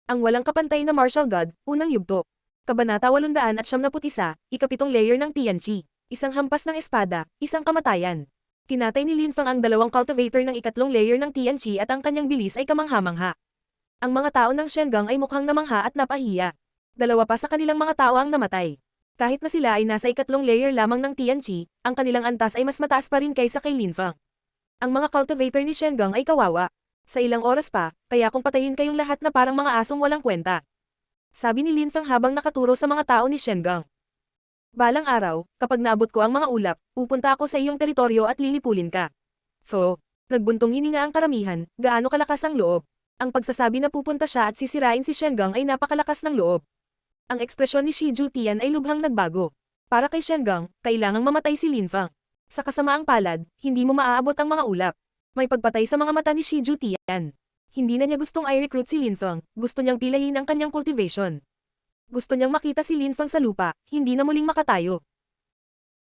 Ang walang kapantay na martial god, unang yugto. Kabanata 871, ikapitong layer ng Tianqi. Isang hampas ng espada, isang kamatayan. Kinatay ni Lin Fang ang dalawang cultivator ng ikatlong layer ng Tianqi at ang kanyang bilis ay kamangha-mangha. Ang mga tao ng Shengang ay mukhang namangha at napahiya. Dalawa pa sa kanilang mga tao ang namatay. Kahit na sila ay nasa ikatlong layer lamang ng Tianqi, ang kanilang antas ay mas mataas pa rin kaysa kay Lin Fang. Ang mga cultivator ni Shengang ay kawawa. Sa ilang oras pa, kaya kung patayin kayong lahat na parang mga asong walang kwenta. Sabi ni Lin Fang habang nakaturo sa mga tao ni Shengang. Balang araw, kapag naabot ko ang mga ulap, pupunta ako sa iyong teritoryo at lilipulin ka. Fo. Nagbuntong hininga ang karamihan, gaano kalakas ang loob. Ang pagsasabi na pupunta siya at sisirain si Shengang ay napakalakas ng loob. Ang ekspresyon ni Shi Jutian ay lubhang nagbago. Para kay Shengang, kailangang mamatay si Lin Fang. Sa kasamaang palad, hindi mo maaabot ang mga ulap. May pagpatay sa mga mata ni Shi Jutian. Hindi na niya gustong i-recruit si Lin Fang, gusto niyang pilayin ang kanyang cultivation. Gusto niyang makita si Lin Fang sa lupa, hindi na muling makatayo.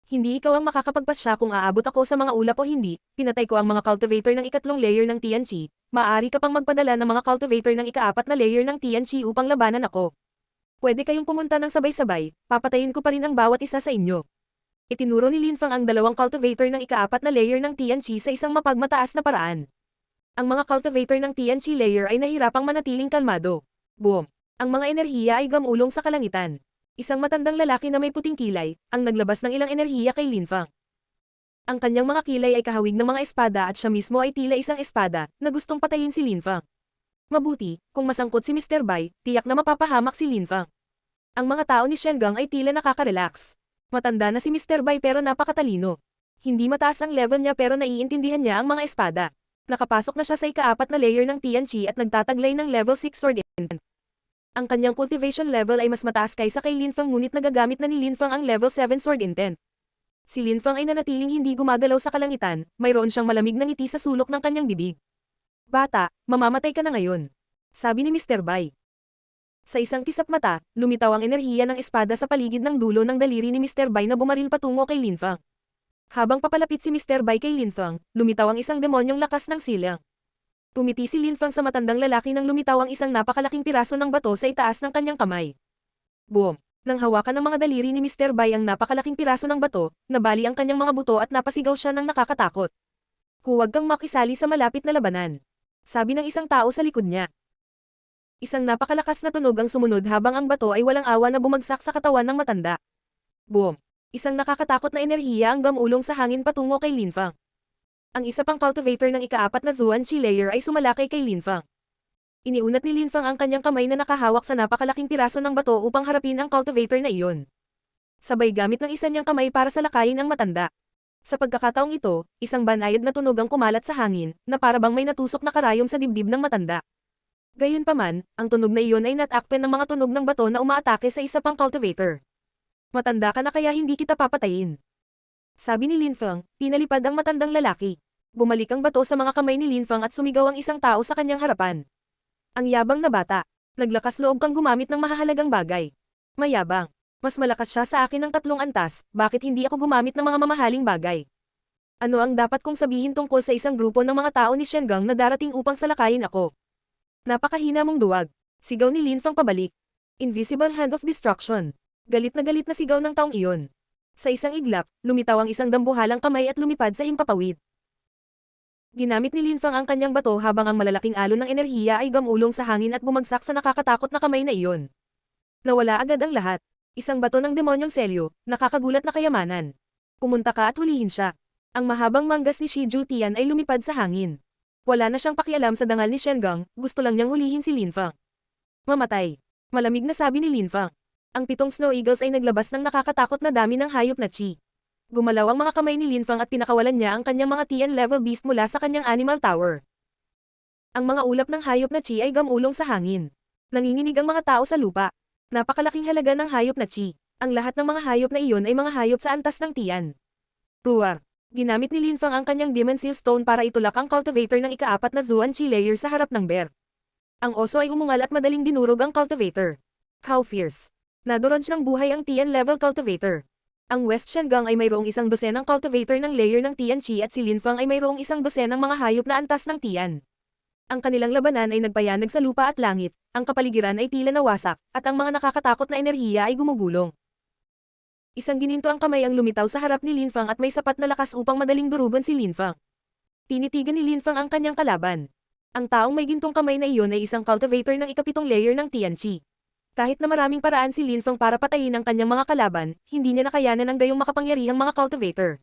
Hindi ikaw ang makakapagpasya kung aabot ako sa mga ulap o hindi, pinatay ko ang mga cultivator ng ikatlong layer ng Tianqi, maaari ka pang magpadala ng mga cultivator ng ikaapat na layer ng Tianqi upang labanan ako. Pwede kayong pumunta ng sabay-sabay, papatayin ko pa rin ang bawat isa sa inyo. Itinuro ni Lin Fang ang dalawang cultivator ng ikaapat na layer ng Tianqi sa isang mapagmataas na paraan. Ang mga cultivator ng Tianqi layer ay nahirapang manatiling kalmado. Boom! Ang mga enerhiya ay gamulong sa kalangitan. Isang matandang lalaki na may puting kilay, ang naglabas ng ilang enerhiya kay Lin Fang. Ang kanyang mga kilay ay kahawig ng mga espada at siya mismo ay tila isang espada, na gustong patayin si Lin Fang. Mabuti, kung masangkot si Mr. Bai, tiyak na mapapahamak si Lin Fang. Ang mga tao ni Shengang ay tila nakaka-relax. Matanda na si Mr. Bai pero napakatalino. Hindi mataas ang level niya pero naiintindihan niya ang mga espada. Nakapasok na siya sa ikaapat na layer ng Tianqi at nagtataglay ng level 6 sword intent. Ang kanyang cultivation level ay mas mataas kaysa kay Lin Fang ngunit nagagamit na ni Lin Fang ang level 7 sword intent. Si Lin Fang ay nanatiling hindi gumagalaw sa kalangitan, mayroon siyang malamig na ngiti sa sulok ng kanyang bibig. Bata, mamamatay ka na ngayon. Sabi ni Mr. Bai. Sa isang kisap mata, lumitaw ang enerhiya ng espada sa paligid ng dulo ng daliri ni Mr. Bai na bumaril patungo kay Lin Fang. Habang papalapit si Mr. Bai kay Lin Fang, lumitaw ang isang demonyong lakas ng silang. Tumiti si Lin Fang sa matandang lalaki nang lumitaw ang isang napakalaking piraso ng bato sa itaas ng kanyang kamay. Boom! Nang hawakan ng mga daliri ni Mr. Bai ang napakalaking piraso ng bato, nabali ang kanyang mga buto at napasigaw siya ng nakakatakot. Huwag kang makisali sa malapit na labanan. Sabi ng isang tao sa likod niya. Isang napakalakas na tunog ang sumunod habang ang bato ay walang awa na bumagsak sa katawan ng matanda. Boom! Isang nakakatakot na enerhiya ang gamulong sa hangin patungo kay Lin Fang. Ang isa pang cultivator ng ikaapat na Zuan-Chi layer ay sumalakay kay Lin Fang. Iniunat ni Lin Fang ang kanyang kamay na nakahawak sa napakalaking piraso ng bato upang harapin ang cultivator na iyon. Sabay gamit ng isa niyang kamay para salakayin ang matanda. Sa pagkakataong ito, isang banayad na tunog ang kumalat sa hangin, na para bang may natusok na karayom sa dibdib ng matanda. Gayunpaman, ang tunog na iyon ay natakpen ng mga tunog ng bato na umaatake sa isa pang cultivator. Matanda ka na kaya hindi kita papatayin. Sabi ni Lin Fang, pinalipad ang matandang lalaki. Bumalik ang bato sa mga kamay ni Lin Fang at sumigaw ang isang tao sa kanyang harapan. Ang yabang na bata. Naglakas loob kang gumamit ng mahahalagang bagay. Mayabang. Mas malakas siya sa akin ng 3 antas, bakit hindi ako gumamit ng mga mamahaling bagay? Ano ang dapat kong sabihin tungkol sa isang grupo ng mga tao ni Shengang na darating upang salakayin ako? Napakahina mong duwag. Sigaw ni Lin Fang pabalik. Invisible Hand of Destruction. Galit na sigaw ng taong iyon. Sa isang iglap, lumitaw ang isang dambuhalang kamay at lumipad sa himpapawid. Ginamit ni Lin Fang ang kanyang bato habang ang malalaking alon ng enerhiya ay gamulong sa hangin at bumagsak sa nakakatakot na kamay na iyon. Nawala agad ang lahat. Isang bato ng demonyong selyo, nakakagulat na kayamanan. Pumunta ka at hulihin siya. Ang mahabang manggas ni Shi Jutian ay lumipad sa hangin. Wala na siyang pakialam sa dangal ni Shengang, gusto lang niyang hulihin si Lin Fang. Mamatay. Malamig na sabi ni Lin Fang. Ang 7 Snow Eagles ay naglabas ng nakakatakot na dami ng hayop na chi. Gumalaw ang mga kamay ni Lin Fang at pinakawalan niya ang kanyang mga Tian level beast mula sa kanyang animal tower. Ang mga ulap ng hayop na chi ay gamulong sa hangin. Nanginginig ang mga tao sa lupa. Napakalaking halaga ng hayop na chi. Ang lahat ng mga hayop na iyon ay mga hayop sa antas ng Tian. Ruar. Ginamit ni Lin Fang ang kanyang Demon Seal Stone para itulak ang cultivator ng ikaapat na Zuan-Chi layer sa harap ng bear. Ang oso ay umungal at madaling dinurog ang cultivator. How fierce! Nadurunch ng buhay ang Tian level cultivator. Ang West Shengang ay mayroong 12 cultivator ng layer ng Tianqi at si Lin Fang ay mayroong 12 mga hayop na antas ng Tian. Ang kanilang labanan ay nagpayanag sa lupa at langit, ang kapaligiran ay tila nawasak, at ang mga nakakatakot na enerhiya ay gumugulong. Isang gininto ang kamay ang lumitaw sa harap ni Lin Fang at may sapat na lakas upang madaling durugon si Lin Fang. Tinitigan ni Lin Fang ang kanyang kalaban. Ang taong may gintong kamay na iyon ay isang cultivator ng ikapitong layer ng Tianqi. Kahit na maraming paraan si Lin Fang para patayin ang kanyang mga kalaban, hindi niya nakayanan ang gayong makapangyarihang mga cultivator.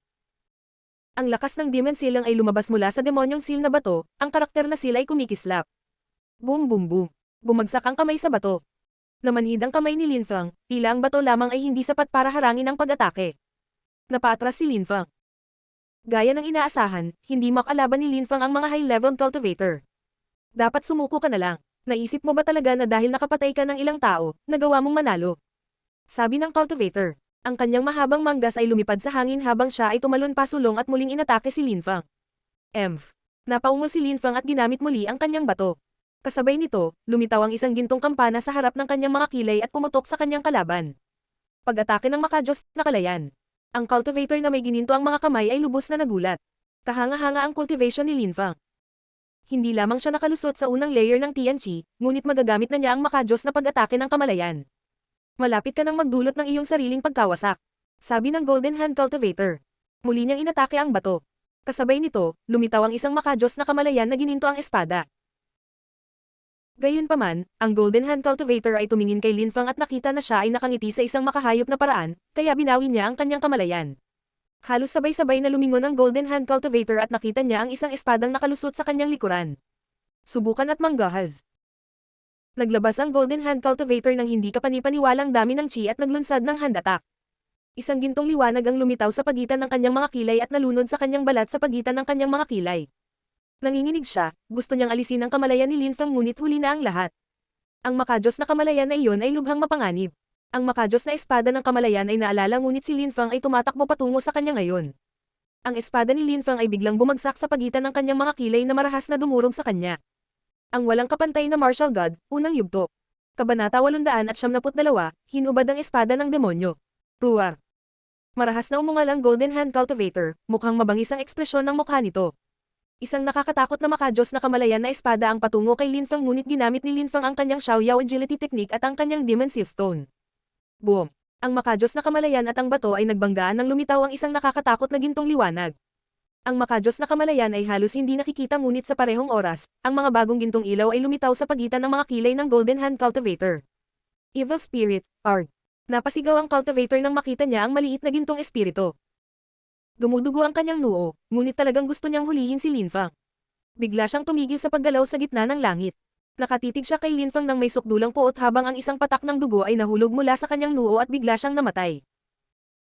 Ang lakas ng Demon Silang ay lumabas mula sa demonyong seal na bato, ang karakter na sila ay kumikislap. Boom boom boom. Bumagsak ang kamay sa bato. Namanhid ang kamay ni Lin Fang, tila ang bato lamang ay hindi sapat para harangin ang pag-atake. Napaatras si Lin Fang. Gaya ng inaasahan, hindi makalaban ni Lin Fang ang mga high-level cultivator. Dapat sumuko ka na lang. Naisip mo ba talaga na dahil nakapatay ka ng ilang tao, nagawa mong manalo? Sabi ng cultivator. Ang kanyang mahabang manggas ay lumipad sa hangin habang siya ay tumalon pasulong at muling inatake si Lin Fang. Napaungo si Lin Fang at ginamit muli ang kanyang bato. Kasabay nito, lumitaw ang isang gintong kampana sa harap ng kanyang mga kilay at pumutok sa kanyang kalaban. Pag-atake ng makajos, nakalayan. Ang cultivator na may gininto ang mga kamay ay lubos na nagulat. Kahanga-hanga ang cultivation ni Lin Fang. Hindi lamang siya nakalusot sa unang layer ng Tianqi, ngunit magagamit na niya ang makajos na pag-atake ng kamalayan. Malapit ka nang magdulot ng iyong sariling pagkawasak. Sabi ng Golden Hand Cultivator. Muli niyang inatake ang bato. Kasabay nito, lumitaw ang isang makajos na kamalayan na gininto ang espada. Gayunpaman, ang Golden Hand Cultivator ay tumingin kay Lin Fang at nakita na siya ay nakangiti sa isang makahayop na paraan, kaya binawi niya ang kanyang kamalayan. Halos sabay-sabay na lumingon ang Golden Hand Cultivator at nakita niya ang isang espadang nakalusot sa kanyang likuran. Subukan at manggahas. Naglabas ang Golden Hand Cultivator ng hindi kapanipaniwalang dami ng chi at naglunsad ng hand attack. Isang gintong liwanag ang lumitaw sa pagitan ng kanyang mga kilay at nalunod sa kanyang balat sa pagitan ng kanyang mga kilay. Nanginginig siya, gusto niyang alisin ang kamalayan ni Lin Fang ngunit huli na ang lahat. Ang makajos na kamalayan na iyon ay lubhang mapanganib. Ang makajos na espada ng kamalayan ay naalala ngunit si Lin Fang ay tumatakbo patungo sa kanya ngayon. Ang espada ni Lin Fang ay biglang bumagsak sa pagitan ng kanyang mga kilay na marahas na dumurog sa kanya. Ang walang kapantay na martial god, unang yugto. Kabanata 872, hinubad ang espada ng demonyo. Ruar. Marahas na umungal ang Golden Hand Cultivator, mukhang mabangis ang ekspresyon ng mukha nito. Isang nakakatakot na makajos na kamalayan na espada ang patungo kay Lin Fang ngunit ginamit ni Lin Fang ang kanyang Xiaoyao agility technique at ang kanyang Demon Seal Stone. Boom! Ang makajos na kamalayan at ang bato ay nagbanggaan nang lumitaw ang isang nakakatakot na gintong liwanag. Ang makajos na kamalayan ay halos hindi nakikita ngunit sa parehong oras, ang mga bagong gintong ilaw ay lumitaw sa pagitan ng mga kilay ng Golden Hand Cultivator. Evil Spirit, Arg. Napasigaw ang cultivator nang makita niya ang maliit na gintong espiritu. Dumudugo ang kanyang noo, ngunit talagang gusto niyang hulihin si Lin Fang. Bigla siyang tumigil sa paggalaw sa gitna ng langit. Nakatitig siya kay Lin Fang nang may sukdulang puot habang ang isang patak ng dugo ay nahulog mula sa kanyang noo at bigla siyang namatay.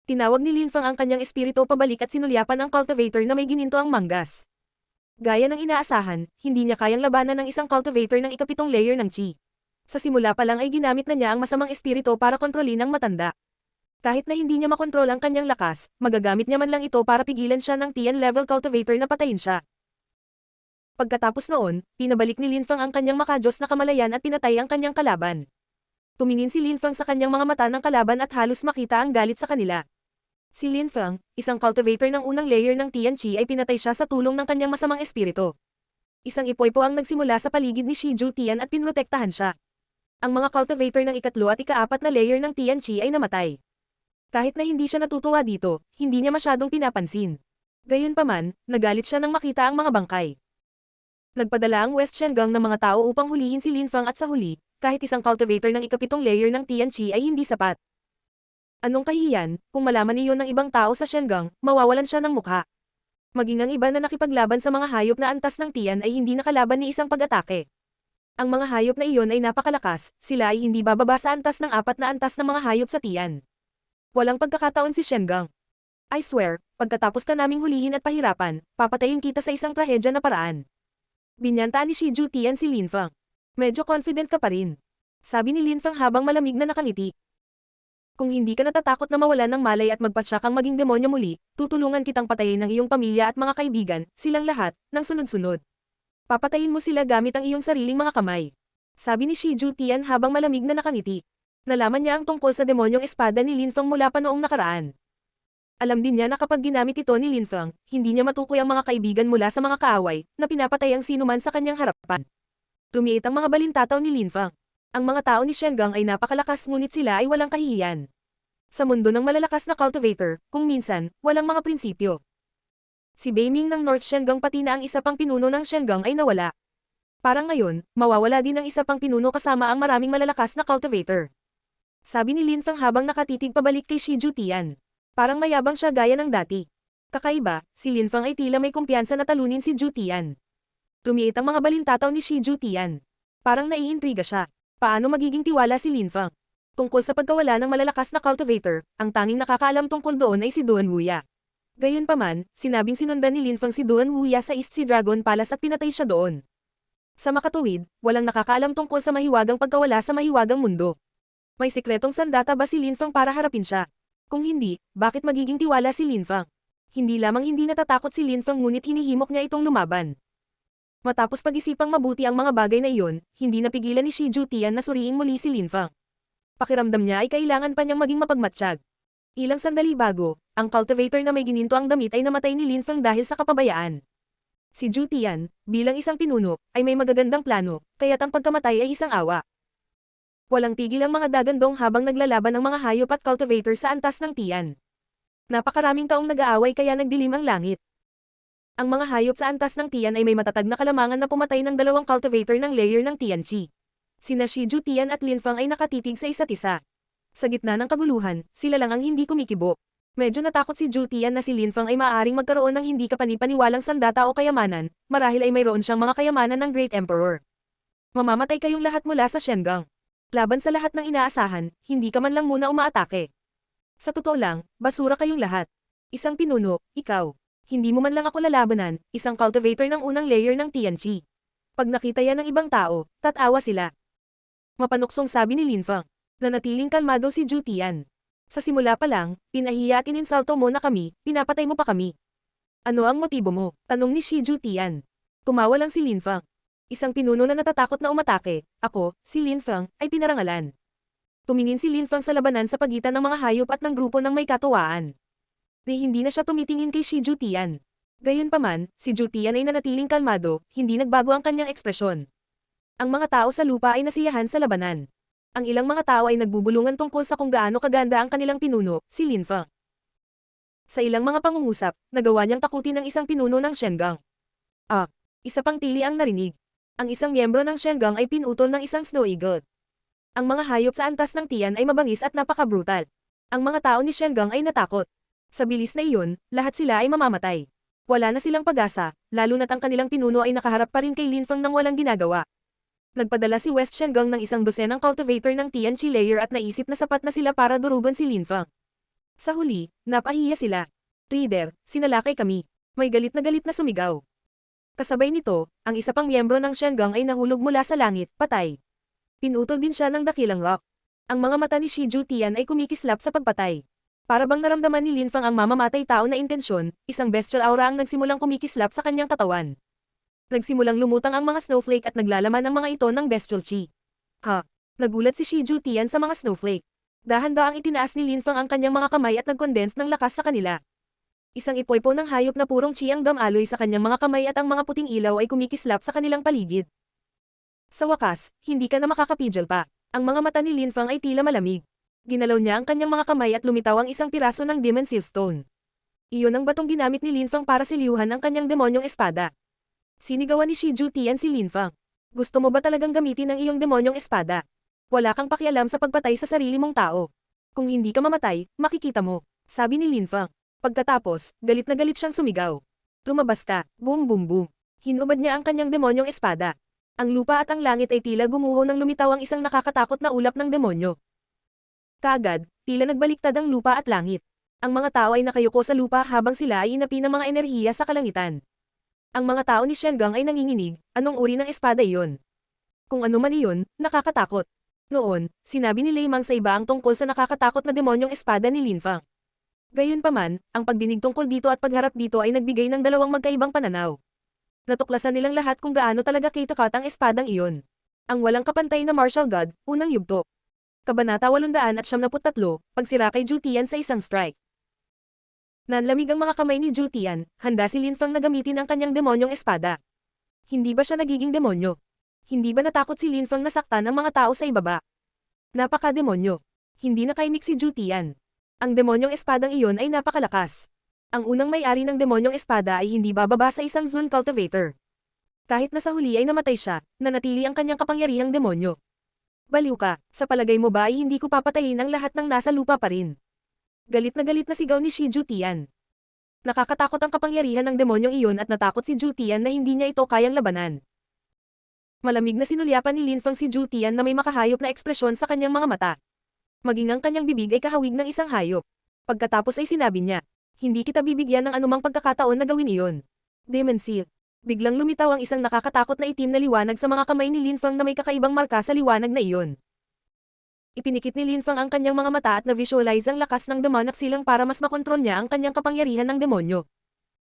Tinawag ni Lin Fang ang kanyang espiritu pabalik at sinulyapan ang cultivator na may gininto ang manggas. Gaya ng inaasahan, hindi niya kayang labanan ng isang cultivator ng ikapitong layer ng chi. Sa simula pa lang ay ginamit na niya ang masamang espiritu para kontrolin ang matanda. Kahit na hindi niya makontrol ang kanyang lakas, magagamit niya man lang ito para pigilan siya ng Tian level cultivator na patayin siya. Pagkatapos noon, pinabalik ni Lin Fang ang kanyang makajos na kamalayan at pinatay ang kanyang kalaban. Tumingin si Lin Fang sa kanyang mga mata ng kalaban at halos makita ang galit sa kanila. Si Lin Fang, isang cultivator ng unang layer ng Tianqi ay pinatay siya sa tulong ng kanyang masamang espiritu. Isang ipoy-po ang nagsimula sa paligid ni Shi Ju Tian at pinrotektahan siya. Ang mga cultivator ng ikatlo at ikaapat na layer ng Tianqi ay namatay. Kahit na hindi siya natutuwa dito, hindi niya masyadong pinapansin. Gayunpaman, nagalit siya nang makita ang mga bangkay. Nagpadala ang West Shengang ng mga tao upang hulihin si Lin Fang at sa huli, kahit isang cultivator ng ikapitong layer ng Tianqi ay hindi sapat. Anong kahihiyan, kung malaman iyon ng ibang tao sa Shengang, mawawalan siya ng mukha. Maging ang iba na nakipaglaban sa mga hayop na antas ng Tian ay hindi nakalaban ni isang pag-atake. Ang mga hayop na iyon ay napakalakas, sila ay hindi bababa sa antas ng apat na antas ng mga hayop sa Tian. Walang pagkakataon si Shengang. I swear, pagkatapos ka naming hulihin at pahirapan, papatayin kita sa isang trahedya na paraan. Binyantaan ni Shi Ju Tian si Lin Fang. Medyo confident ka pa rin. Sabi ni Lin Fang habang malamig na nakangiti. Kung hindi ka natatakot na mawalan ng malay at magpasya kang maging demonyo muli, tutulungan kitang patayin ng iyong pamilya at mga kaibigan, silang lahat, ng sunod-sunod. Papatayin mo sila gamit ang iyong sariling mga kamay. Sabi ni Shi Ju Tian habang malamig na nakangiti. Nalaman niya ang tungkol sa demonyong espada ni Lin Fang mula pa noong nakaraan. Alam din niya na kapag ginamit ito ni Lin Feng, hindi niya matukoy ang mga kaibigan mula sa mga kaaway, na pinapatay ang sinuman sa kanyang harapan. Lumiit ang mga balintataw ni Lin Feng. Ang mga tao ni Shen Gang ay napakalakas ngunit sila ay walang kahihiyan. Sa mundo ng malalakas na cultivator, kung minsan, walang mga prinsipyo. Si Bei Ming ng North Shen Gang pati na ang isa pang pinuno ng Shen Gang ay nawala. Parang ngayon, mawawala din ang isa pang pinuno kasama ang maraming malalakas na cultivator. Sabi ni Lin Feng habang nakatitig pabalik kay Shi Jutian. Parang mayabang siya gaya ng dati. Kakaiba, si Lin Feng ay tila may kumpiyansa na talunin si Jutian. Lumiit ang mga balintataw ni Shi Jutian. Parang naiintriga siya. Paano magiging tiwala si Lin Feng? Tungkol sa pagkawala ng malalakas na cultivator, ang tanging nakakaalam tungkol doon ay si Duan Wuya. Gayunpaman, sinabing sinundan ni Lin Feng si Duan Wuya sa East Sea Dragon Palace at pinatay siya doon. Sa makatuwid, walang nakakaalam tungkol sa mahiwagang pagkawala sa mahiwagang mundo. May sikretong sandata ba si Lin Feng para harapin siya? Kung hindi, bakit magiging tiwala si Lin Feng? Hindi lamang hindi natatakot si Lin Feng ngunit hinihimok niya itong lumaban. Matapos pag-isipang mabuti ang mga bagay na iyon, hindi napigilan ni Shi Jutian na suriin muli si Lin Feng. Pakiramdam niya ay kailangan pa niyang maging mapagmatsyag. Ilang sandali bago, ang cultivator na may gininto ang damit ay namatay ni Lin Feng dahil sa kapabayaan. Si Jutian, bilang isang pinuno, ay may magagandang plano, kaya't ang pagkamatay ay isang awa. Walang tigil ang mga dagandong habang naglalaban ang mga hayop at cultivator sa antas ng tiyan. Napakaraming taong nag-aaway kaya nagdilim ang langit. Ang mga hayop sa antas ng tiyan ay may matatag na kalamangan na pumatay ng dalawang cultivator ng layer ng Tianqi. Sina Shi Jutian at Lin Feng ay nakatitig sa isa't isa. Sa gitna ng kaguluhan, sila lang ang hindi kumikibo. Medyo natakot si Jutian na si Lin Feng ay maaaring magkaroon ng hindi kapani-paniwalang sandata o kayamanan, marahil ay mayroon siyang mga kayamanan ng Great Emperor. Mamamatay kayong lahat mula sa Shen Gang. Laban sa lahat ng inaasahan, hindi ka man lang muna umaatake. Sa totoo lang, basura kayong lahat. Isang pinuno, ikaw. Hindi mo man lang ako lalabanan, isang cultivator ng unang layer ng Tianqi. Pag nakita yan ng ibang tao, tatawa sila. Mapanuksong sabi ni Lin Feng. Nanatiling kalmado si Jutian. Sa simula pa lang, pinahiya at ininsulto mo na kami, pinapatay mo pa kami. Ano ang motibo mo? Tanong ni Shi Jutian. Tumawa lang si Lin Feng. Isang pinuno na natatakot na umatake, ako, si Lin Feng, ay pinarangalan. Tumingin si Lin Feng sa labanan sa pagitan ng mga hayop at ng grupo ng may katuwaan. Hindi na siya tumitingin kay Shi Jutian. Gayunpaman, si Jutian ay nanatiling kalmado, hindi nagbago ang kanyang ekspresyon. Ang mga tao sa lupa ay nasiyahan sa labanan. Ang ilang mga tao ay nagbubulungan tungkol sa kung gaano kaganda ang kanilang pinuno, si Lin Feng. Sa ilang mga pangungusap, nagawa niyang takutin ng isang pinuno ng Shen Gang. Isa pang tili ang narinig. Ang isang miyembro ng Shen Gang ay pinutol ng isang snow eagle. Ang mga hayop sa antas ng tiyan ay mabangis at napaka-brutal. Ang mga tao ni Shen Gang ay natakot. Sa bilis na iyon, lahat sila ay mamamatay. Wala na silang pag-asa, lalo na't ang kanilang pinuno ay nakaharap pa rin kay Lin Feng nang walang ginagawa. Nagpadala si West Shen Gang ng isang dosenang cultivator ng Tianqi layer at naisip na sapat na sila para durugan si Lin Feng. Sa huli, napahiya sila. Reader, sinalakay kami. May galit na sumigaw. Kasabay nito, ang isa pang miyembro ng Shen Gang ay nahulog mula sa langit, patay. Pinutol din siya ng dakilang rock. Ang mga mata ni Shi Jutian ay kumikislap sa pagpatay. Para bang naramdaman ni Lin Feng ang mamamatay tao na intensyon, isang bestial aura ang nagsimulang kumikislap sa kanyang katawan. Nagsimulang lumutang ang mga snowflake at naglalaman ang mga ito ng bestial chi. Nagulat si Shi Jutian sa mga snowflake. Dahan-daang itinaas ni Lin Feng ang kanyang mga kamay at nag-condense ng lakas sa kanila. Isang ipoypo ng hayop na purong chi ang damaloy sa kanyang mga kamay at ang mga puting ilaw ay kumikislap sa kanilang paligid. Sa wakas, hindi ka na makakapigil pa. Ang mga mata ni Lin Feng ay tila malamig. Ginalaw niya ang kanyang mga kamay at lumitaw ang isang piraso ng Demon Seal Stone. Iyon ang batong ginamit ni Lin Feng para siliuhan ang kanyang demonyong espada. Sinigawan ni Shi Jutian si Lin Feng. Gusto mo ba talagang gamitin ang iyong demonyong espada? Wala kang pakialam sa pagpatay sa sarili mong tao. Kung hindi ka mamatay, makikita mo, sabi ni Lin Feng. Pagkatapos, galit na galit siyang sumigaw. Lumabas ka, boom boom boom. Hinubad niya ang kanyang demonyong espada. Ang lupa at ang langit ay tila gumuho nang lumitaw ang isang nakakatakot na ulap ng demonyo. Kaagad, tila nagbaliktad ang lupa at langit. Ang mga tao ay nakayuko sa lupa habang sila ay inapi ng mga enerhiya sa kalangitan. Ang mga tao ni Shen Gang ay nanginginig, anong uri ng espada iyon? Kung ano man iyon, nakakatakot. Noon, sinabi ni Lei Mang sa iba ang tungkol sa nakakatakot na demonyong espada ni Lin Feng. Gayunpaman, ang pagdinig tungkol dito at pagharap dito ay nagbigay ng dalawang magkaibang pananaw. Natuklasan nilang lahat kung gaano talaga kitakat ang espadang iyon. Ang walang kapantay na martial god, unang yugto. Kabanata 873, pagsira kay Jutian sa isang strike. Nanlamig ang mga kamay ni Zhu Tian, handa si Lin Fang na gamitin ang kanyang demonyong espada. Hindi ba siya nagiging demonyo? Hindi ba natakot si Lin Fang na saktan ang mga tao sa ibaba? Napaka-demonyo. Hindi nakaimik si Zhu Tian. Ang demonyong espadang iyon ay napakalakas. Ang unang may-ari ng demonyong espada ay hindi bababa sa isang Zun cultivator. Kahit na sa huli ay namatay siya, nanatili ang kanyang kapangyarihang demonyo. Baliw ka, sa palagay mo ba ay hindi ko papatayin ang lahat ng nasa lupa pa rin? Galit na sigaw ni Shi Zhu Tian. Nakakatakot ang kapangyarihan ng demonyong iyon at natakot si Zhu Tian na hindi niya ito kayang labanan. Malamig na sinulyapan ni Lin Fang si Zhu Tian na may makahayop na ekspresyon sa kanyang mga mata. Maging ang kanyang bibig ay kahawig ng isang hayop. Pagkatapos ay sinabi niya, hindi kita bibigyan ng anumang pagkakataon na gawin iyon. Demon Seal. Biglang lumitaw ang isang nakakatakot na itim na liwanag sa mga kamay ni Lin Fang na may kakaibang marka sa liwanag na iyon. Ipinikit ni Lin Fang ang kanyang mga mata at na-visualize ang lakas ng demonic silang para mas makontrol niya ang kanyang kapangyarihan ng demonyo.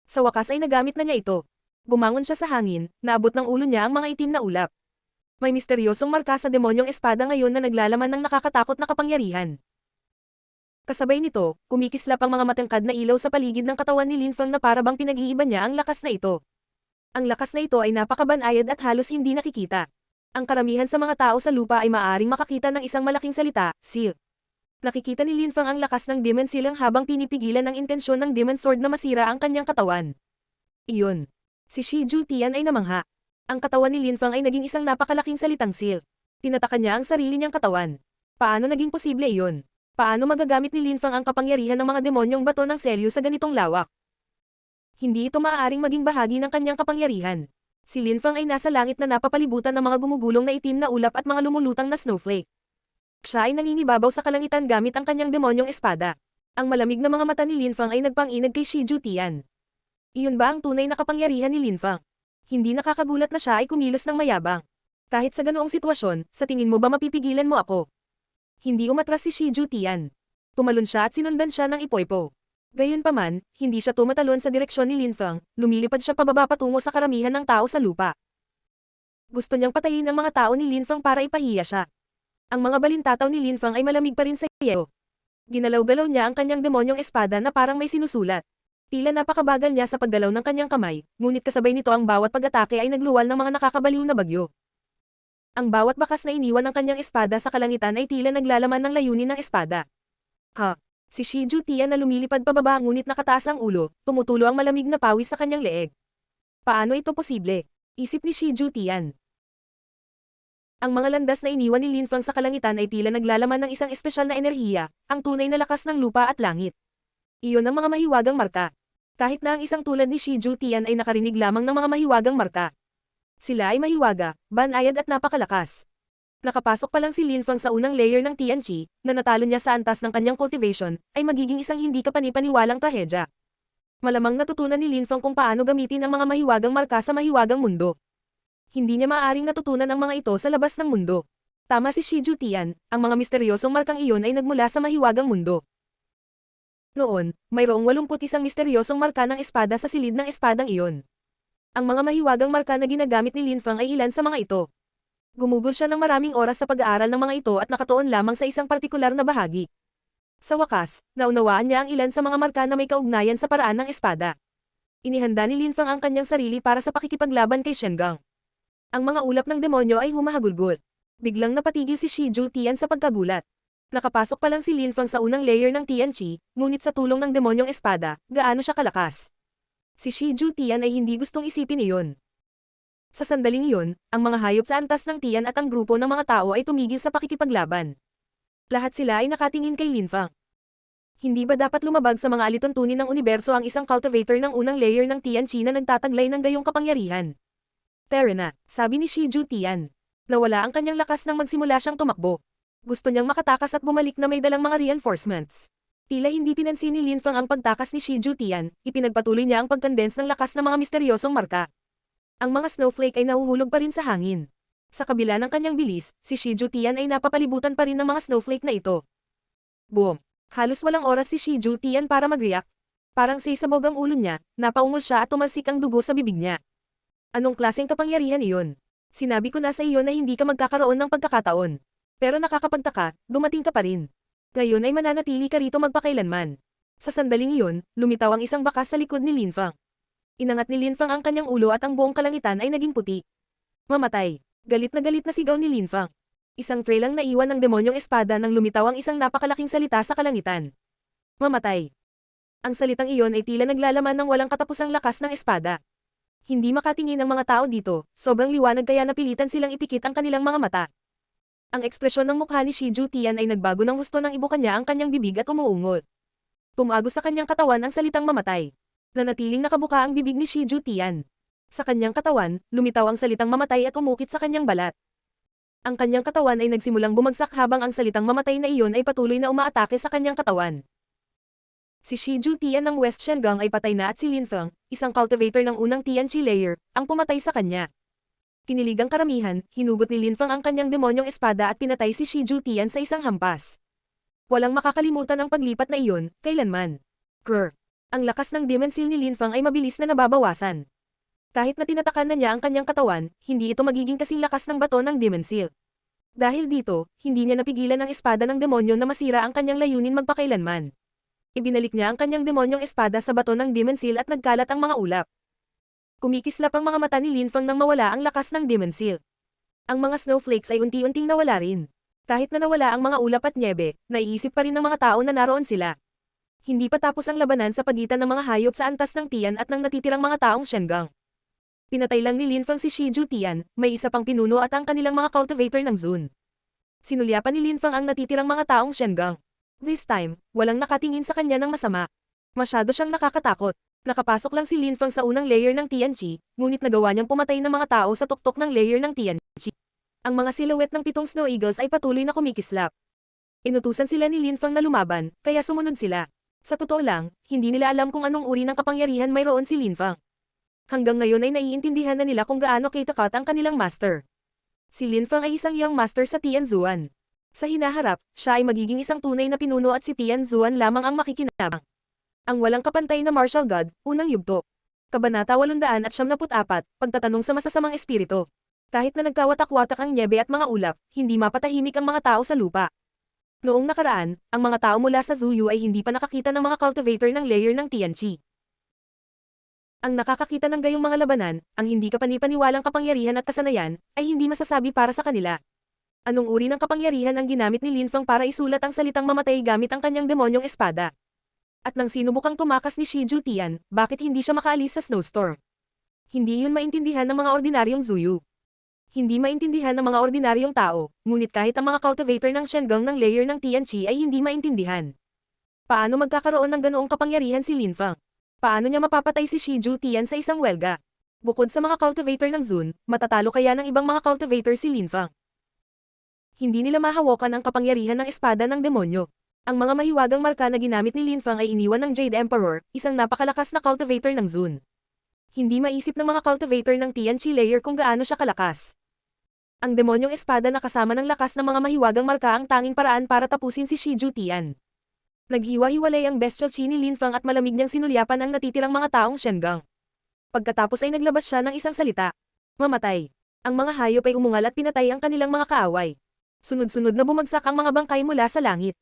Sa wakas ay nagamit na niya ito. Bumangon siya sa hangin, naabot ng ulo niya ang mga itim na ulap. May misteryosong marka sa demonyong espada ngayon na naglalaman ng nakakatakot na kapangyarihan. Kasabay nito, kumikislap ang mga matangkad na ilaw sa paligid ng katawan ni Lin Fang na para bang pinag-iiba niya ang lakas na ito. Ang lakas na ito ay napakabanayad at halos hindi nakikita. Ang karamihan sa mga tao sa lupa ay maaaring makakita ng isang malaking salita, seal. Nakikita ni Lin Fang ang lakas ng Demon Seal habang pinipigilan ang intensyon ng Demon Sword na masira ang kanyang katawan. Iyon. Si Shi Zhu Tian ay namangha. Ang katawan ni Lin Fang ay naging isang napakalaking salitang seal. Tinataka niya ang sarili niyang katawan. Paano naging posible iyon? Paano magagamit ni Lin Fang ang kapangyarihan ng mga demonyong bato ng selyo sa ganitong lawak? Hindi ito maaaring maging bahagi ng kanyang kapangyarihan. Si Lin Fang ay nasa langit na napapalibutan ng mga gumugulong na itim na ulap at mga lumulutang na snowflake. Siya ay nangingibabaw sa kalangitan gamit ang kanyang demonyong espada. Ang malamig na mga mata ni Lin Fang ay nagpang-inag kay Shi Zhu Tian. Iyon ba ang tunay na kapangyarihan ni Lin Fang? Hindi nakakagulat na siya ay kumilos ng mayabang. Kahit sa ganoong sitwasyon, sa tingin mo ba mapipigilan mo ako? Hindi umatras si Shi Zhu Tian. Tumalon siya at sinundan siya ng ipoypo. Gayunpaman, hindi siya tumatalon sa direksyon ni Lin Fang, lumilipad siya pababa patungo sa karamihan ng tao sa lupa. Gusto niyang patayin ang mga tao ni Lin Fang para ipahiya siya. Ang mga balintataw ni Lin Fang ay malamig pa rin sa yelo. Ginalaw-galaw niya ang kanyang demonyong espada na parang may sinusulat. Tila napakabagal niya sa paggalaw ng kanyang kamay, ngunit kasabay nito ang bawat pag-atake ay nagluwal ng mga nakakabaliw na bagyo. Ang bawat bakas na iniwan ng kanyang espada sa kalangitan ay tila naglalaman ng layunin ng espada. Si Shi Zhu Tian na lumilipad pababa ngunit nakataas ang ulo, tumutulo ang malamig na pawis sa kanyang leeg. Paano ito posible? Isip ni Shi Zhu Tian. Ang mga landas na iniwan ni Lin Fang sa kalangitan ay tila naglalaman ng isang espesyal na enerhiya, ang tunay na lakas ng lupa at langit. Iyon ang mga mahiwagang marka. Kahit na ang isang tulad ni Shi Zhu Tian ay nakarinig lamang ng mga mahiwagang marka. Sila ay mahiwaga, banayad at napakalakas. Nakapasok pa lang si Lin Fang sa unang layer ng Tianqi, na natalo niya sa antas ng kanyang cultivation, ay magiging isang hindi kapanipaniwalang trahedya. Malamang natutunan ni Lin Fang kung paano gamitin ang mga mahiwagang marka sa mahiwagang mundo. Hindi niya maaaring natutunan ang mga ito sa labas ng mundo. Tama si Shi Zhu Tian, ang mga misteryosong markang iyon ay nagmula sa mahiwagang mundo. Noon, mayroong 81 misteryosong marka ng espada sa silid ng espadang iyon. Ang mga mahiwagang marka na ginagamit ni Lin Fang ay ilan sa mga ito. Gumugol siya ng maraming oras sa pag-aaral ng mga ito at nakatuon lamang sa isang partikular na bahagi. Sa wakas, naunawaan niya ang ilan sa mga marka na may kaugnayan sa paraan ng espada. Inihanda ni Lin Fang ang kanyang sarili para sa pakikipaglaban kay Shen Gang. Ang mga ulap ng demonyo ay humahagulgol. Biglang napatigil si Shi Zhu Tian sa pagkagulat. Nakapasok pa lang si Lin Fang sa unang layer ng Tianqi, ngunit sa tulong ng demonyong espada, gaano siya kalakas. Si Shi Zhu Tian ay hindi gustong isipin iyon. Sa sandaling iyon, ang mga hayop sa antas ng Tian at ang grupo ng mga tao ay tumigil sa pakikipaglaban. Lahat sila ay nakatingin kay Lin Fang. Hindi ba dapat lumabag sa mga alituntunin ng universo ang isang cultivator ng unang layer ng Tianqi na nagtataglay ng gayong kapangyarihan? Tara na, sabi ni Shi Zhu Tian. Nawala ang kanyang lakas nang magsimula siyang tumakbo. Gusto niyang makatakas at bumalik na may dalang mga reinforcements. Tila hindi pinansin ni Lin Fang ang pagtakas ni Shi Zhu Tian, ipinagpatuloy niya ang pagkondense ng lakas ng mga misteryosong marka. Ang mga snowflake ay nahuhulog pa rin sa hangin. Sa kabila ng kanyang bilis, si Shi Zhu Tian ay napapalibutan pa rin ng mga snowflake na ito. Boom! Halos walang oras si Shi Zhu Tian para mag-react. Parang sisabog ang ulo niya, napaungol siya at tumalsik ang dugo sa bibig niya. Anong klaseng kapangyarihan iyon? Sinabi ko na sa iyo na hindi ka magkakaroon ng pagkakataon. Pero nakakapagtaka, dumating ka pa rin. Ngayon ay mananatili ka rito magpakailanman. Sa sandaling iyon, lumitaw ang isang bakas sa likod ni Linfang. Inangat ni Linfang ang kanyang ulo at ang buong kalangitan ay naging puti. Mamatay. Galit na sigaw ni Linfang. Isang tray lang naiwan ng demonyong espada nang lumitaw ang isang napakalaking salita sa kalangitan. Mamatay. Ang salitang iyon ay tila naglalaman ng walang katapusang lakas ng espada. Hindi makatingin ang mga tao dito, sobrang liwanag kaya napilitan silang ipikit ang kanilang mga mata. Ang ekspresyon ng mukha ni Shiju Tian ay nagbago ng husto nang ibukan niya ang kanyang bibig at umuungol. Tumago sa kanyang katawan ang salitang mamatay. Nanatiling nakabuka ang bibig ni Shiju Tian. Sa kanyang katawan, lumitaw ang salitang mamatay at umukit sa kanyang balat. Ang kanyang katawan ay nagsimulang bumagsak habang ang salitang mamatay na iyon ay patuloy na umaatake sa kanyang katawan. Si Shiju Tian ng West Shengang ay patay na at si Linfang, isang cultivator ng unang Tianqi layer, ang pumatay sa kanya. Kinilig ang karamihan, hinugot ni Linfang ang kanyang demonyong espada at pinatay si Shiju Tian sa isang hampas. Walang makakalimutan ang paglipat na iyon, kailanman. Grr. Ang lakas ng Demon Seal ni Linfang ay mabilis na nababawasan. Kahit na tinatakan na niya ang kanyang katawan, hindi ito magiging kasing lakas ng bato ng Demon Seal. Dahil dito, hindi niya napigilan ang espada ng demonyo na masira ang kanyang layunin magpakailanman. Ibinalik niya ang kanyang demonyong espada sa bato ng Demon Seal at nagkalat ang mga ulap. Kumikislap ang mga mata ni Linfang nang mawala ang lakas ng Demon Seal. Ang mga snowflakes ay unti-unting nawala rin. Kahit na nawala ang mga ulap at nyebe, naiisip pa rin ng mga tao na naroon sila. Hindi pa tapos ang labanan sa pagitan ng mga hayop sa antas ng Tian at ng natitirang mga taong Shengang. Pinatay lang ni Linfang si Shiju Tian, may isa pang pinuno at ang kanilang mga cultivator ng Zun. Sinulyapan ni Linfang ang natitirang mga taong Shengang. This time, walang nakatingin sa kanya ng masama. Masyado siyang nakakatakot. Nakapasok lang si Linfang sa unang layer ng Tianqi, ngunit nagawa niyang pumatay ng mga tao sa tuktok ng layer ng Tianqi. Ang mga silhouette ng 7 Snow Eagles ay patuloy na kumikislap. Inutusan sila ni Linfang na lumaban, kaya sumunod sila. Sa totoo lang, hindi nila alam kung anong uri ng kapangyarihan mayroon si Linfang. Hanggang ngayon ay naiintindihan na nila kung gaano katakat ang kanilang master. Si Linfang ay isang young master sa Tianzuan. Sa hinaharap, siya ay magiging isang tunay na pinuno at si Tianzuan lamang ang makikinabang. Ang walang kapantay na martial god, unang yugto. Kabanata 874, pagtatanong sa masasamang espiritu. Kahit na nagkawatak-watak ang nyebe at mga ulap, hindi mapatahimik ang mga tao sa lupa. Noong nakaraan, ang mga tao mula sa Zuyu ay hindi pa nakakita ng mga cultivator ng layer ng Tianqi. Ang nakakakita ng gayong mga labanan, ang hindi kapani-paniwalang kapangyarihan at kasanayan, ay hindi masasabi para sa kanila. Anong uri ng kapangyarihan ang ginamit ni Linfang para isulat ang salitang mamatay gamit ang kanyang demonyong espada? At nang sinubukang tumakas ni Shiju Tian, bakit hindi siya makaalis sa snowstorm? Hindi yun maintindihan ng mga ordinaryong Zuyu. Hindi maintindihan ng mga ordinaryong tao, ngunit kahit ang mga cultivator ng Shengang ng layer ng Tianqi ay hindi maintindihan. Paano magkakaroon ng ganoong kapangyarihan si Linfang? Paano niya mapapatay si Shiju Tian sa isang welga? Bukod sa mga cultivator ng Zun, matatalo kaya ng ibang mga cultivator si Linfang? Hindi nila mahawakan ang kapangyarihan ng espada ng demonyo. Ang mga mahiwagang marka na ginamit ni Linfang ay iniwan ng Jade Emperor, isang napakalakas na cultivator ng Zun. Hindi maisip ng mga cultivator ng Tianqi layer kung gaano siya kalakas. Ang demonyong espada na kasama ng lakas ng mga mahiwagang marka ang tanging paraan para tapusin si Shiju Tian. Naghiwa-hiwalay ang bestial chi ni Linfang at malamig niyang sinulyapan ang natitirang mga taong Shengang. Pagkatapos ay naglabas siya ng isang salita. Mamatay. Ang mga hayop ay umungal at pinatay ang kanilang mga kaaway. Sunod-sunod na bumagsak ang mga bangkay mula sa langit.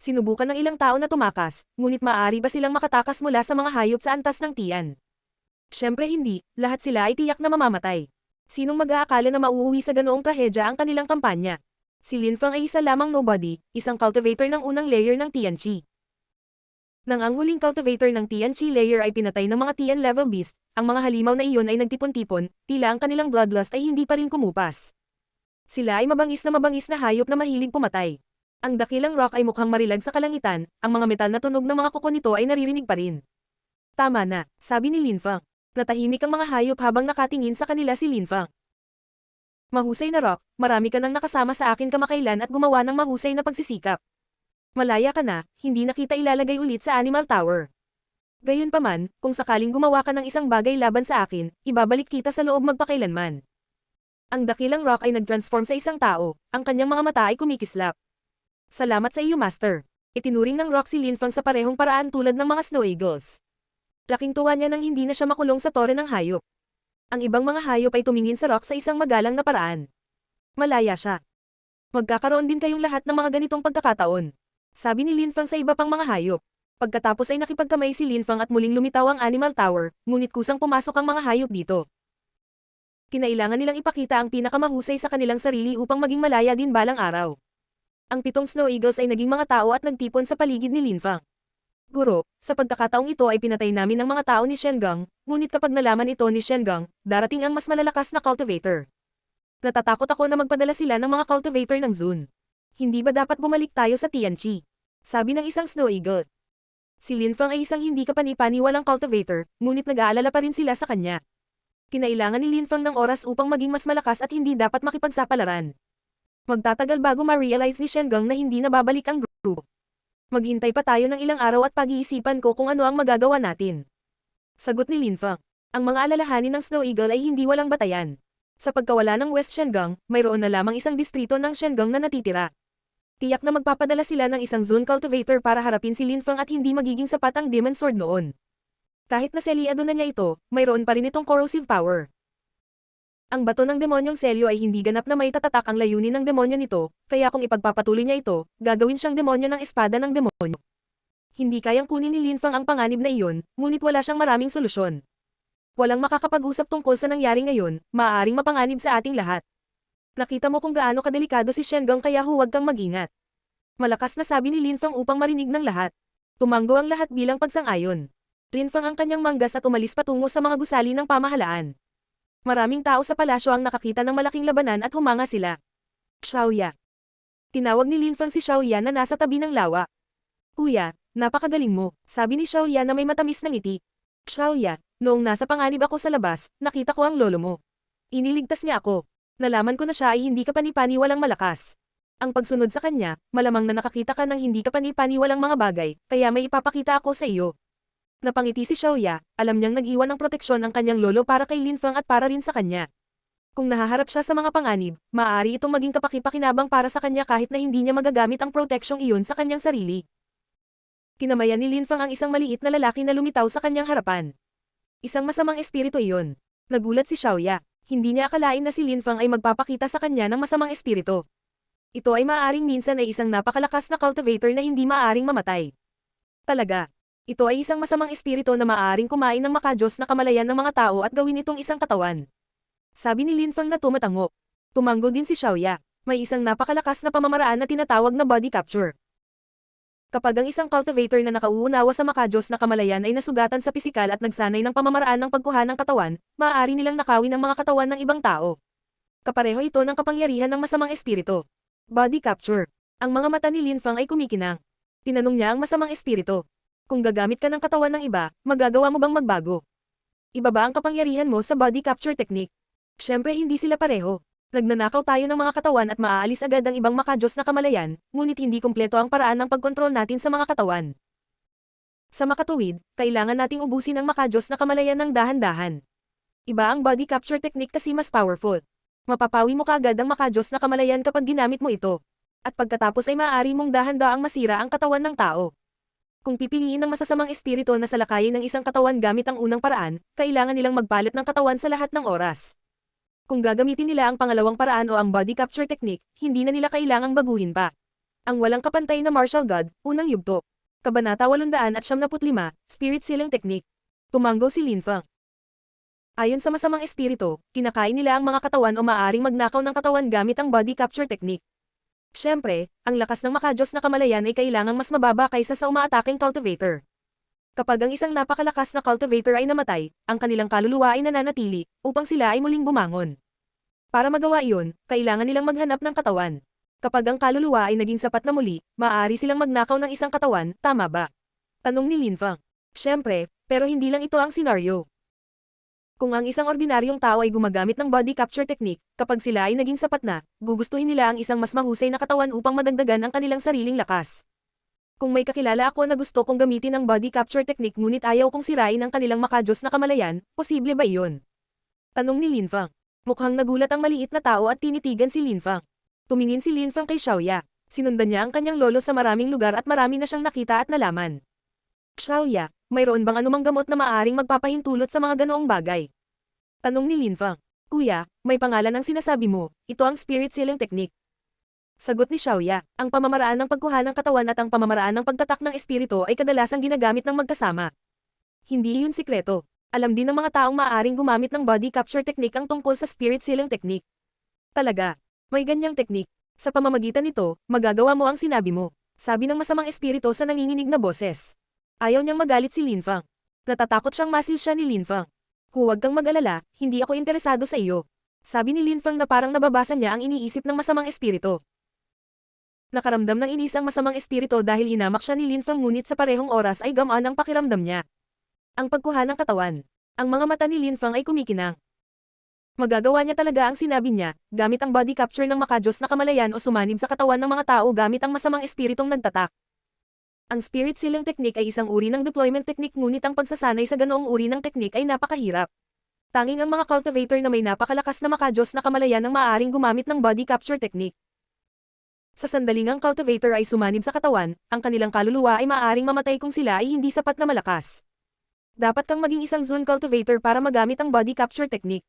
Sinubukan ng ilang tao na tumakas, ngunit maaari ba silang makatakas mula sa mga hayop sa antas ng Tian? Siyempre hindi, lahat sila ay tiyak na mamamatay. Sinong mag-aakala na mauuwi sa ganoong trahedya ang kanilang kampanya? Si Linfang ay isa lamang nobody, isang cultivator ng unang layer ng Tianqi. Nang ang huling cultivator ng Tianqi layer ay pinatay ng mga Tian level beast, ang mga halimaw na iyon ay nagtipon-tipon, tila ang kanilang bloodlust ay hindi pa rin kumupas. Sila ay mabangis na hayop na mahilig pumatay. Ang dakilang rock ay mukhang marilag sa kalangitan, ang mga metal na tunog ng mga kuko nito ay naririnig pa rin. Tama na, sabi ni Linfang. Natahimik ang mga hayop habang nakatingin sa kanila si Linfang. Mahusay na rock, marami ka nang nakasama sa akin kamakailan at gumawa ng mahusay na pagsisikap. Malaya ka na, hindi na kita ilalagay ulit sa Animal Tower. Gayunpaman, kung sakaling gumawa ka ng isang bagay laban sa akin, ibabalik kita sa loob magpakailanman. Ang dakilang rock ay nag-transform sa isang tao, ang kanyang mga mata ay kumikislap. Salamat sa iyo, Master. Itinuring ng rock si Linfang sa parehong paraan tulad ng mga Snow Eagles. Laking tuwa niya nang hindi na siya makulong sa tore ng hayop. Ang ibang mga hayop ay tumingin sa rock sa isang magalang na paraan. Malaya siya. Magkakaroon din kayong lahat ng mga ganitong pagkakataon. Sabi ni Linfang sa iba pang mga hayop. Pagkatapos ay nakipagkamay si Lin Fang at muling lumitaw ang Animal Tower, ngunit kusang pumasok ang mga hayop dito. Kinailangan nilang ipakita ang pinakamahusay sa kanilang sarili upang maging malaya din balang araw. Ang 7 Snow Eagles ay naging mga tao at nagtipon sa paligid ni Lin Fang. Guro, sa pagkakataong ito ay pinatay namin ang mga tao ni Shen Gang, ngunit kapag nalaman ito ni Shen Gang, darating ang mas malalakas na cultivator. Natatakot ako na magpadala sila ng mga cultivator ng Zun. Hindi ba dapat bumalik tayo sa Tianqi? Sabi ng isang Snow Eagle. Si Lin Fang ay isang hindi kapani-paniwalang cultivator, ngunit nag-aalala pa rin sila sa kanya. Kinailangan ni Lin Fang ng oras upang maging mas malakas at hindi dapat makipagsapalaran. Magtatagal bago ma-realize ni Shen Gang na hindi na babalik ang grupo. Maghintay pa tayo ng ilang araw at pag-iisipan ko kung ano ang magagawa natin. Sagot ni Lin Fang. Ang mga alalahanin ng Snow Eagle ay hindi walang batayan. Sa pagkawala ng West Shengang, mayroon na lamang isang distrito ng Shengang na natitira. Tiyak na magpapadala sila ng isang Zone Cultivator para harapin si Lin Fang at hindi magiging sapat ang Demon Sword noon. Kahit na selyado na niya ito, mayroon pa rin itong corrosive power. Ang bato ng demonyong selyo ay hindi ganap na may tatatak ang layunin ng demonyo nito, kaya kung ipagpapatuloy niya ito, gagawin siyang demonyo ng espada ng demonyo. Hindi kayang kunin ni Lin Fang ang panganib na iyon, ngunit wala siyang maraming solusyon. Walang makakapag-usap tungkol sa nangyari ngayon, maaaring mapanganib sa ating lahat. Nakita mo kung gaano kadelikado si Shengang kaya huwag kang mag-ingat. Malakas na sabi ni Lin Fang upang marinig ng lahat. Tumanggo ang lahat bilang pagsang-ayon. Lin Fang ang kanyang manggas at umalis patungo sa mga gusali ng pamahalaan. Maraming tao sa palasyo ang nakakita ng malaking labanan at humanga sila. Xiaoya. Tinawag ni Lin Fang si Xiaoya na nasa tabi ng lawa. Kuya, napakagaling mo, sabi ni Xiaoya na may matamis na ngiti. Xiaoya, noong nasa panganib ako sa labas, nakita ko ang lolo mo. Iniligtas niya ako. Nalaman ko na siya ay hindi kapani-paniwalang malakas. Ang pagsunod sa kanya, malamang na nakakita ka ng hindi kapani-paniwalang mga bagay, kaya may ipapakita ako sa iyo. Napangiti si Xiaoya, alam niyang nag-iwan ng proteksyon ang kanyang lolo para kay Lin Fang at para rin sa kanya. Kung nahaharap siya sa mga panganib, maaari itong maging kapaki-pakinabang para sa kanya kahit na hindi niya magagamit ang proteksyong iyon sa kanyang sarili. Kinamayan ni Lin Fang ang isang maliit na lalaki na lumitaw sa kanyang harapan. Isang masamang espiritu iyon. Nagulat si Xiaoya. Hindi niya akalain na si Lin Fang ay magpapakita sa kanya ng masamang espiritu. Ito ay maaaring minsan ay isang napakalakas na cultivator na hindi maaaring mamatay. Talaga. Ito ay isang masamang espiritu na maaaring kumain ng makajos na kamalayan ng mga tao at gawin itong isang katawan. Sabi ni Lin Fang na tumatango. Tumanggo din si Xiaoya. May isang napakalakas na pamamaraan na tinatawag na body capture. Kapag ang isang cultivator na nakauunawa sa makajos na kamalayan ay nasugatan sa pisikal at nagsanay ng pamamaraan ng pagkuha ng katawan, maaari nilang nakawin ang mga katawan ng ibang tao. Kapareho ito ng kapangyarihan ng masamang espiritu. Body capture. Ang mga mata ni Lin Fang ay kumikinang. Tinanong niya ang masamang espiritu. Kung gagamit ka ng katawan ng iba, magagawa mo bang magbago? Iba ba ang kapangyarihan mo sa body capture technique? Siyempre hindi sila pareho. Nagnanakaw tayo ng mga katawan at maaalis agad ang ibang makajos na kamalayan, ngunit hindi kumpleto ang paraan ng pagkontrol natin sa mga katawan. Sa makatuwid, kailangan nating ubusin ang makajos na kamalayan ng dahan-dahan. Iba ang body capture technique kasi mas powerful. Mapapawi mo kaagad ang makajos na kamalayan kapag ginamit mo ito. At pagkatapos ay maaari mong dahan-daang masira ang katawan ng tao. Kung pipiliin ng masasamang espiritu na salakayin ng isang katawan gamit ang unang paraan, kailangan nilang magpalit ng katawan sa lahat ng oras. Kung gagamitin nila ang pangalawang paraan o ang body capture technique, hindi na nila kailangang baguhin pa. Ang walang kapantay na martial god, unang yugto. Kabanata 875, Spirit Sealing Technique. Tumanggo si Lin Fang. Ayon sa masamang espiritu, kinakain nila ang mga katawan o maaaring magnakaw ng katawan gamit ang body capture technique. Siyempre, ang lakas ng makajos na kamalayan ay kailangang mas mababa kaysa sa umaataking cultivator. Kapag ang isang napakalakas na cultivator ay namatay, ang kanilang kaluluwa ay nananatili, upang sila ay muling bumangon. Para magawa iyon, kailangan nilang maghanap ng katawan. Kapag ang kaluluwa ay naging sapat na muli, maaari silang magnakaw ng isang katawan, tama ba? Tanong ni Lin Fang. Siyempre, pero hindi lang ito ang senaryo. Kung ang isang ordinaryong tao ay gumagamit ng body capture technique, kapag sila ay naging sapat na, gugustuhin nila ang isang mas mahusay na katawan upang madagdagan ang kanilang sariling lakas. Kung may kakilala ako na gusto kong gamitin ang body capture technique ngunit ayaw kong sirain ang kanilang makajos na kamalayan, posible ba iyon? Tanong ni Lin Fang. Mukhang nagulat ang maliit na tao at tinitigan si Lin Fang. Tumingin si Lin Fang kay Xiaoya. Sinundan niya ang kanyang lolo sa maraming lugar at marami na siyang nakita at nalaman. Xiaoya, mayroon bang anumang gamot na maaaring magpapahintulot sa mga ganoong bagay? Tanong ni Lin Fang. Kuya, may pangalan ang sinasabi mo, ito ang spirit sealing technique. Sagot ni Xiaoya, ang pamamaraan ng pagkuha ng katawan at ang pamamaraan ng pagtatak ng espiritu ay kadalasang ginagamit ng magkasama. Hindi iyon sikreto. Alam din ng mga taong maaaring gumamit ng body capture technique ang tungkol sa spirit sealing technique. Talaga, may ganyang technique. Sa pamamagitan nito, magagawa mo ang sinabi mo. Sabi ng masamang espiritu sa nanginginig na boses. Ayaw niyang magalit si Linfang. Natatakot siyang masil siya ni Linfang. Huwag kang mag-alala, hindi ako interesado sa iyo. Sabi ni Linfang na parang nababasa niya ang iniisip ng masamang espiritu. Nakaramdam ng inis ang masamang espiritu dahil hinamak siya ni Linfang ngunit sa parehong oras ay gamaan ang pakiramdam niya. Ang pagkuha ng katawan. Ang mga mata ni Linfang ay kumikinang. Magagawa niya talaga ang sinabi niya, gamit ang body capture ng makajos na kamalayan o sumanib sa katawan ng mga tao gamit ang masamang espiritong nagtatak. Ang spirit sealing technique ay isang uri ng deployment technique ngunit ang pagsasanay sa ganoong uri ng technique ay napakahirap. Tanging ang mga cultivator na may napakalakas na makajos na kamalayan ang maaaring gumamit ng body capture technique. Sa sandaling ang cultivator ay sumanib sa katawan, ang kanilang kaluluwa ay maaaring mamatay kung sila ay hindi sapat na malakas. Dapat kang maging isang zone cultivator para magamit ang body capture technique.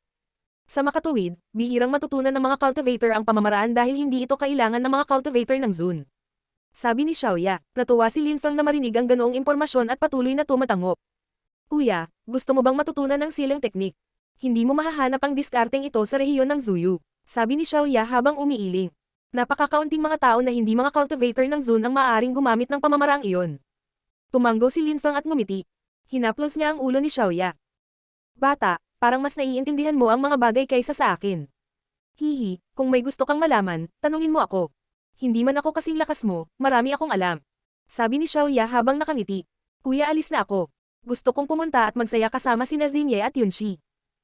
Sa makatuwid, bihirang matutunan ng mga cultivator ang pamamaraan dahil hindi ito kailangan ng mga cultivator ng zone. Sabi ni Xiaoya, natuwa si Linfang na marinig ang ganoong impormasyon at patuloy na tumatangop. Kuya, gusto mo bang matutunan ng sealing technique? Hindi mo mahahanap ang diskarteng ito sa rehiyon ng Zuyu. Sabi ni Xiaoya habang umiiling. Napakakaunting mga tao na hindi mga cultivator ng zone ang maaaring gumamit ng pamamaraang iyon. Tumanggo si Linfang at ngumiti. Hinaplos niya ang ulo ni Xiaoya. Bata, parang mas naiintindihan mo ang mga bagay kaysa sa akin. Hihi, kung may gusto kang malaman, tanungin mo ako. Hindi man ako kasing lakas mo, marami akong alam. Sabi ni Xiaoya habang nakangiti. Kuya, alis na ako. Gusto kong pumunta at magsaya kasama sina Xingye at Yunxi.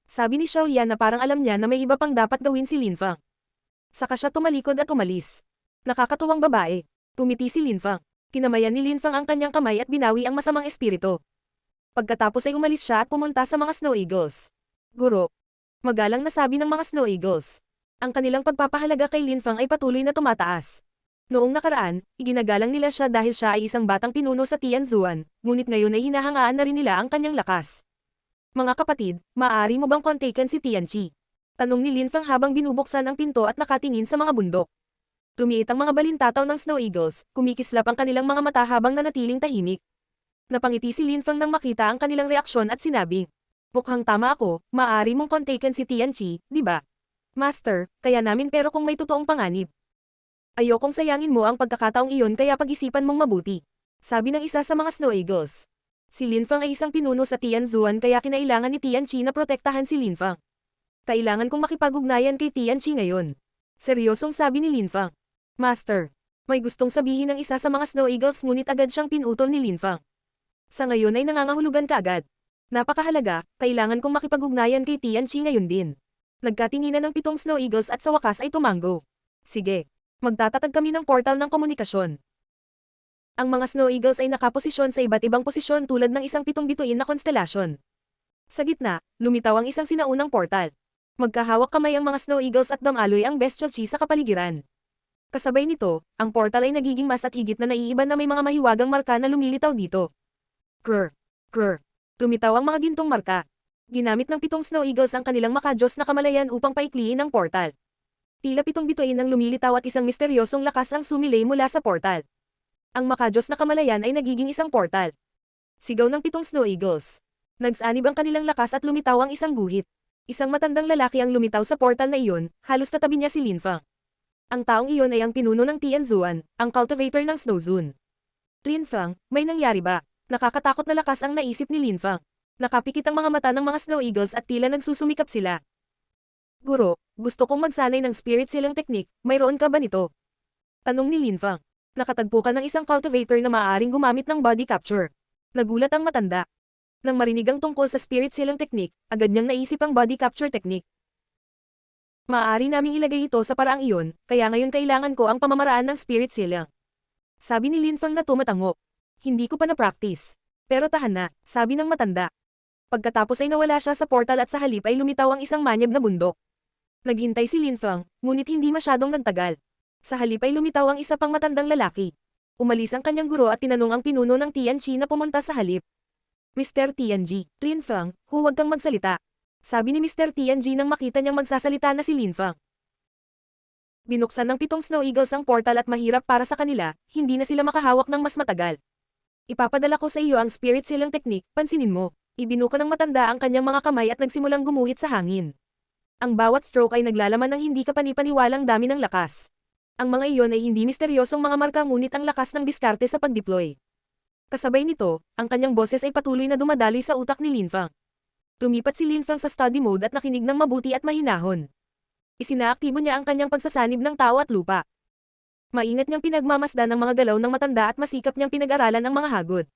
Sabi ni Xiaoya na parang alam niya na may iba pang dapat gawin si Linfang. Saka siya tumalikod at umalis. Nakakatuwang babae. Tumiti si Linfang. Kinamayan ni Linfang ang kanyang kamay at binawi ang masamang espiritu. Pagkatapos ay umalis siya at pumunta sa mga Snow Eagles. Guro. Magalang na sabi ng mga Snow Eagles. Ang kanilang pagpapahalaga kay Linfang ay patuloy na tumataas. Noong nakaraan, iginagalang nila siya dahil siya ay isang batang pinuno sa Tianzuan, ngunit ngayon ay hinahangaan na rin nila ang kanyang lakas. Mga kapatid, maaari mo bang kontaken si Tianchi? Tanong ni Linfang habang binubuksan ang pinto at nakatingin sa mga bundok. Lumiit ang mga balintataw ng Snow Eagles, kumikislap ang kanilang mga mata habang nanatiling tahimik. Napangiti si Linfang nang makita ang kanilang reaksyon at sinabing, mukhang tama ako, maaari mong kontaken si Tianchi, di ba? Master, kaya namin pero kung may totoong panganib. Ayokong sayangin mo ang pagkakataong iyon kaya pag-isipan mong mabuti. Sabi ng isa sa mga Snow Eagles. Si Linfang ay isang pinuno sa Tianzuan kaya kinailangan ni Tianchi na protektahan si Linfang. Kailangan kong makipag-ugnayan kay Tianchi ngayon. Seryosong sabi ni Linfang. Master, may gustong sabihin ng isa sa mga Snow Eagles ngunit agad siyang pinutol ni Linfang. Sa ngayon ay nangangahulugan ka agad. Napakahalaga, kailangan kong makipag-ugnayan kay Tianchi ngayon din. Nagkatinginan ng 7 Snow Eagles at sa wakas ay tumanggo. Sige, magtatatag kami ng portal ng komunikasyon. Ang mga Snow Eagles ay nakaposisyon sa iba't ibang posisyon tulad ng isang 7 bituin na konstelasyon. Sa gitna, lumitaw ang isang sinaunang portal. Magkahawak kamay ang mga Snow Eagles at damaloy ang Bestial Chi sa kapaligiran. Kasabay nito, ang portal ay nagiging mas at higit na naiiban na may mga mahiwagang marka na lumilitaw dito. Krr. Krr. Lumitaw ang mga gintong marka. Ginamit ng 7 Snow Eagles ang kanilang makajos na kamalayan upang paikliin ang portal. Tila 7 bituin ang lumilitaw at isang misteryosong lakas ang sumilay mula sa portal. Ang makajos na kamalayan ay nagiging isang portal. Sigaw ng 7 Snow Eagles. Nagsanib ang kanilang lakas at lumitaw ang isang guhit. Isang matandang lalaki ang lumitaw sa portal na iyon, halos tatabi niya si Linfang. Ang taong iyon ay ang pinuno ng Tianzuan, ang cultivator ng Snow Zone. Linfang, may nangyari ba? Nakakatakot na lakas ang naisip ni Linfang. Nakapikit ang mga mata ng mga Snow Eagles at tila nagsusumikap sila. Guro, gusto kong magsanay ng spirit sealing technique, mayroon ka ba nito? Tanong ni Linfang. Nakatagpo ka ng isang cultivator na maaaring gumamit ng body capture. Nagulat ang matanda. Nang marinig ang tungkol sa spirit sealing technique, agad niyang naisip ang body capture technique. Maaari naming ilagay ito sa paraang iyon, kaya ngayon kailangan ko ang pamamaraan ng spirit sealing. Sabi ni Linfang na tumatango. Hindi ko pa na-practice. Pero tahan na, sabi ng matanda. Pagkatapos ay nawala siya sa portal at sa halip ay lumitaw ang isang manyab na bundok. Naghintay si Linfang, ngunit hindi masyadong nagtagal. Sa halip ay lumitaw ang isa pang matandang lalaki. Umalis ang kanyang guro at tinanong ang pinuno ng Tianchi na pumunta sa halip. Mr. Tianji, Linfang, huwag kang magsalita. Sabi ni Mr. Tianji nang makita niyang magsasalita na si Linfang. Binuksan ng 7 Snow Eagles ang portal at mahirap para sa kanila, hindi na sila makahawak ng mas matagal. Ipapadala ko sa iyo ang spirit sealing technique, pansinin mo. Ibinuko ng matanda ang kanyang mga kamay at nagsimulang gumuhit sa hangin. Ang bawat stroke ay naglalaman ng hindi kapanipaniwalang dami ng lakas. Ang mga iyon ay hindi misteryosong mga marka ngunit ang lakas ng diskarte sa pag-deploy. Kasabay nito, ang kanyang boses ay patuloy na dumadaloy sa utak ni Linfang. Lumipat si Linfang sa study mode at nakinig ng mabuti at mahinahon. Isinaaktibo niya ang kanyang pagsasanib ng tao at lupa. Maingat niyang pinagmamasdan ang mga galaw ng matanda at masikap niyang pinag-aralan ang mga hagod.